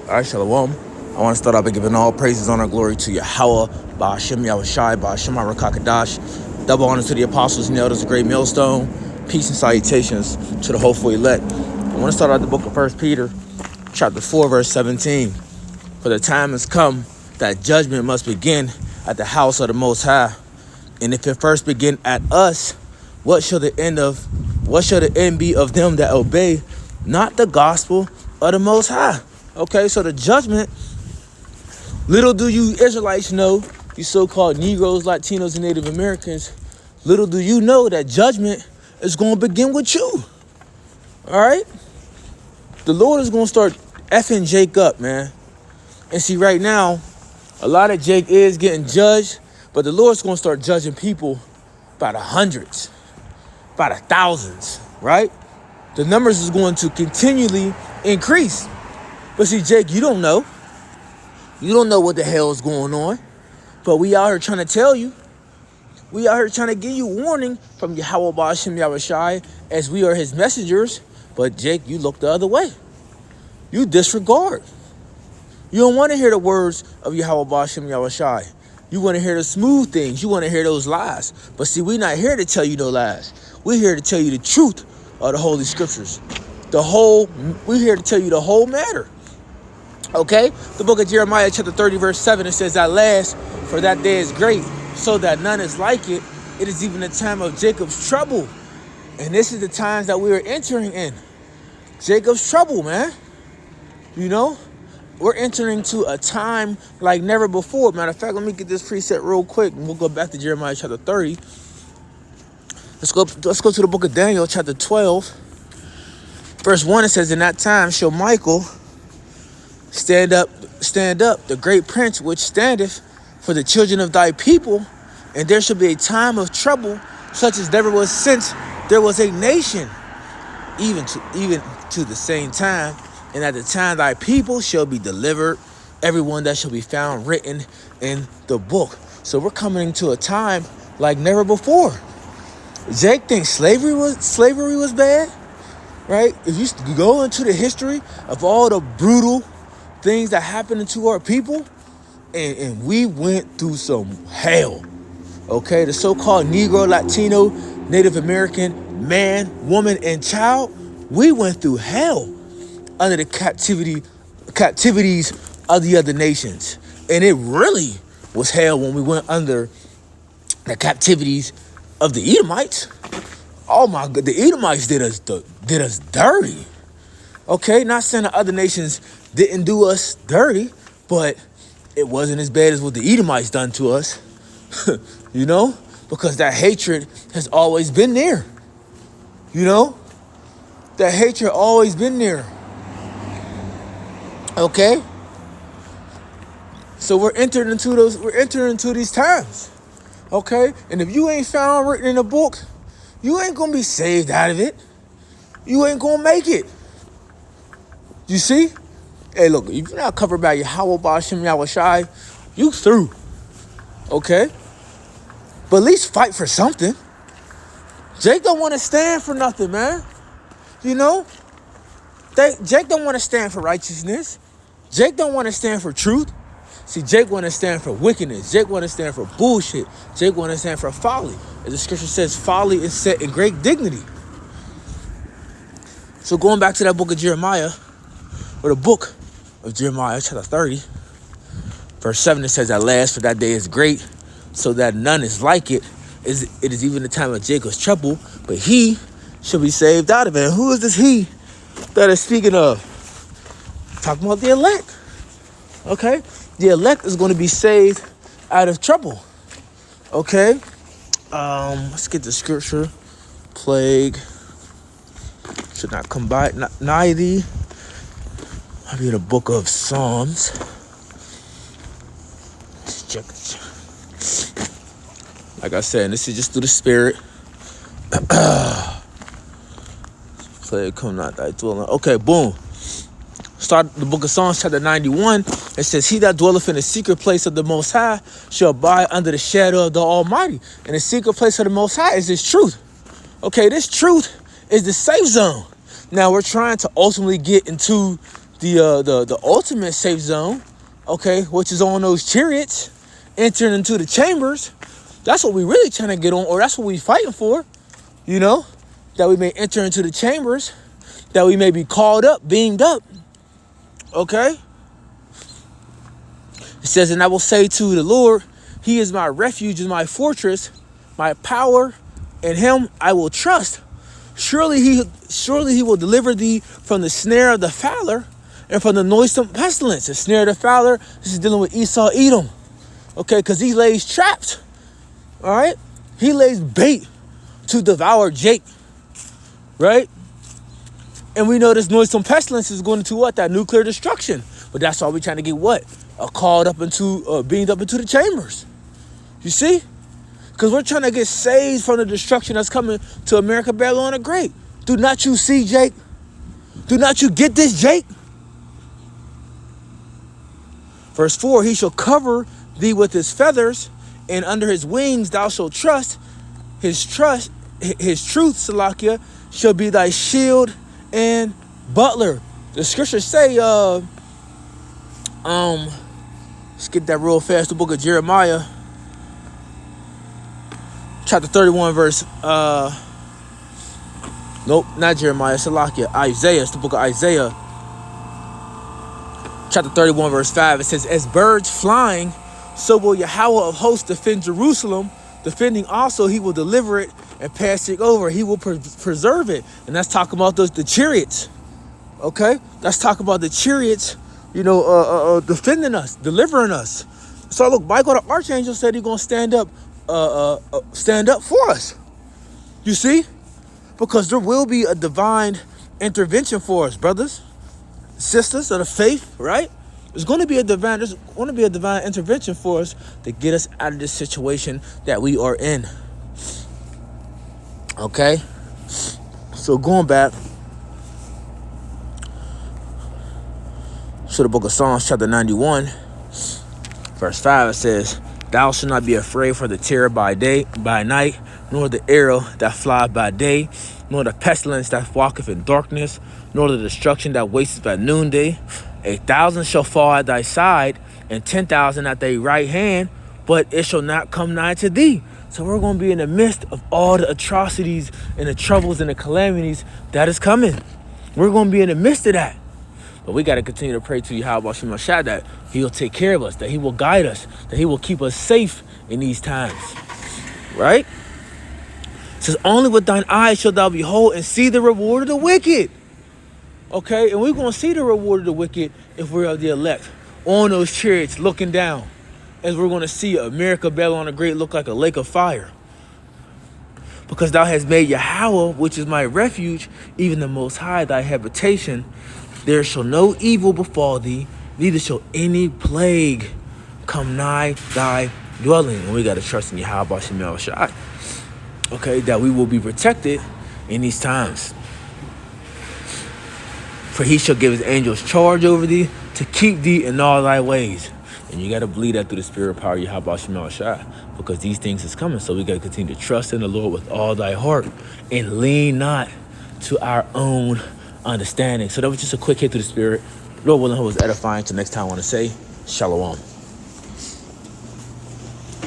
All right, Shalom. I want to start out by giving all praises, honor, glory to Yahweh, Ba'ashem Yahushai, Ba'ashem Harakakadash. Double honor to the apostles and elders, the great millstone. Peace and salutations to the hopeful elect. I want to start out the book of 1 Peter, chapter 4, verse 17. For the time has come that judgment must begin at the house of the Most High. And if it first begin at us, what shall the end be of them that obey not the gospel of the Most High? Okay, so the judgment, little do you Israelites know, you so-called Negroes, Latinos, and Native Americans, little do you know that judgment is going to begin with you. All right? The Lord is going to start effing Jake up, man. And see, right now, a lot of Jake is getting judged, but the Lord's going to start judging people by the hundreds, by the thousands, right? The numbers is going to continually increase. But see, Jake, you don't know. You don't know what the hell is going on. But we out here trying to tell you. We out here trying to give you warning from Yahweh Ba'ashem Yahushai as we are his messengers. But Jake, you look the other way. You disregard. You don't want to hear the words of Yahweh Ba'ashem Yahushai. You want to hear the smooth things. You want to hear those lies. But see, we're not here to tell you no lies. We're here to tell you the truth of the Holy Scriptures. We're here to tell you the whole matter. Okay, the book of Jeremiah chapter 30 verse 7, it says, at last, for that day is great, so that none is like it. It is even the time of Jacob's trouble. And this is the times that we are entering in. Jacob's trouble, man. You know, we're entering to a time like never before. Matter of fact, let me get this preset real quick and we'll go back to Jeremiah chapter 30. Let's go to the book of Daniel chapter 12. Verse 1, it says, in that time shall Michael stand up, the great prince which standeth for the children of thy people, and there shall be a time of trouble such as never was since there was a nation, even to the same time. And at the time thy people shall be delivered, everyone that shall be found written in the book. So we're coming to a time like never before. Jake thinks slavery was bad, right? If you go into the history of all the brutal things that happened to our people, and we went through some hell. Okay, the so-called Negro, Latino, Native American, man, woman, and child, we went through hell under the captivities of the other nations. And it really was hell when we went under the captivities of the Edomites. Oh my God, the Edomites did us dirty. Okay, not saying the other nations didn't do us dirty, but it wasn't as bad as what the Edomites done to us, you know, because that hatred has always been there, you know, that hatred always been there. Okay, so we're entering into these times. Okay, and if you ain't found written in a book, you ain't gonna be saved out of it. You ain't gonna make it. You see? Hey, look, if you're not covered by Yahweh Ba'ashem Yahushai, you through. Okay? But at least fight for something. Jake don't want to stand for nothing, man. You know? Jake don't want to stand for righteousness. Jake don't want to stand for truth. See, Jake want to stand for wickedness. Jake want to stand for bullshit. Jake want to stand for folly. As the scripture says, folly is set in great dignity. So going back to that book of Jeremiah, or the book of Jeremiah, chapter 30, verse 7, it says, at last, for that day is great, so that none is like it. It is even the time of Jacob's trouble, but he shall be saved out of it. And who is this he that is speaking of? Talking about the elect. Okay? The elect is going to be saved out of trouble. Okay? Let's get the scripture. Plague should not come by nigh thee. I'll be in the book of Psalms. Let's check it. Like I said, this is just through the spirit. Plague come not thy dwelling. Okay, boom. Start the book of Psalms, chapter 91. It says, he that dwelleth in the secret place of the Most High shall abide under the shadow of the Almighty. And the secret place of the Most High is this truth. Okay, this truth is the safe zone. Now we're trying to ultimately get into the ultimate safe zone, okay, which is on those chariots, entering into the chambers. That's what we really trying to get on, or that's what we fighting for, you know, that we may enter into the chambers, that we may be called up, beamed up, okay? It says, and I will say to the Lord, he is my refuge and my fortress, my power, in him I will trust. Surely he will deliver thee from the snare of the fowler and from the noisome pestilence. The snare of the fowler, this is dealing with Esau, Edom. Okay, because he lays traps. All right? He lays bait to devour Jake. Right? And we know this noisome pestilence is going to what? That nuclear destruction. But that's why we're trying to get what? Called up into, beamed up into the chambers. You see? Because we're trying to get saved from the destruction that's coming to America, Babylon the Great. Do not you see, Jake? Do not you get this, Jake? Verse 4, he shall cover thee with his feathers, and under his wings thou shalt trust. His truth, Salakia, shall be thy shield and butler. The scriptures say, let's get that real fast, the book of Jeremiah. Chapter 31, verse, nope, not Jeremiah, Salakia, Isaiah, it's the book of Isaiah. Chapter 31, verse 5, it says, as birds flying, so will Yahweh of hosts defend Jerusalem. Defending also, he will deliver it and pass it over. He will preserve it. And that's talking about the chariots. Okay? That's talking about the chariots, you know, defending us, delivering us. So look, Michael the Archangel said he's going to stand up for us. You see? Because there will be a divine intervention for us, brothers, sisters of the faith, right? There's going to be a divine intervention for us to get us out of this situation that we are in. Okay? So going back to the book of Psalms, chapter 91, verse 5, it says, thou shalt not be afraid for the terror by night, nor the arrow that flieth by day, nor the pestilence that walketh in darkness, nor the destruction that wasteth at noonday. 1,000 shall fall at thy side, and 10,000 at thy right hand, but it shall not come nigh to thee. So we're going to be in the midst of all the atrocities and the troubles and the calamities that is coming. We're going to be in the midst of that. But we got to continue to pray to Yahweh Shem Shah that he will take care of us, that he will guide us, that he will keep us safe in these times. Right? It says, only with thine eyes shalt thou behold and see the reward of the wicked. Okay? And we're going to see the reward of the wicked if we're of the elect. On those chariots looking down. As we're going to see America, Babylon the Great look like a lake of fire. Because thou hast made Yahweh, which is my refuge, even the Most High, thy habitation. There shall no evil befall thee, neither shall any plague come nigh thy dwelling. And we got to trust in Yahweh Shem Shai. Okay, that we will be protected in these times. For he shall give his angels charge over thee to keep thee in all thy ways. And you got to believe that through the spirit power of Yahweh Shem Shai, because these things is coming. So we got to continue to trust in the Lord with all thy heart and lean not to our own understanding. So that was just a quick hit through the spirit. Lord willing, it was edifying. Till next time, I want to say shalom.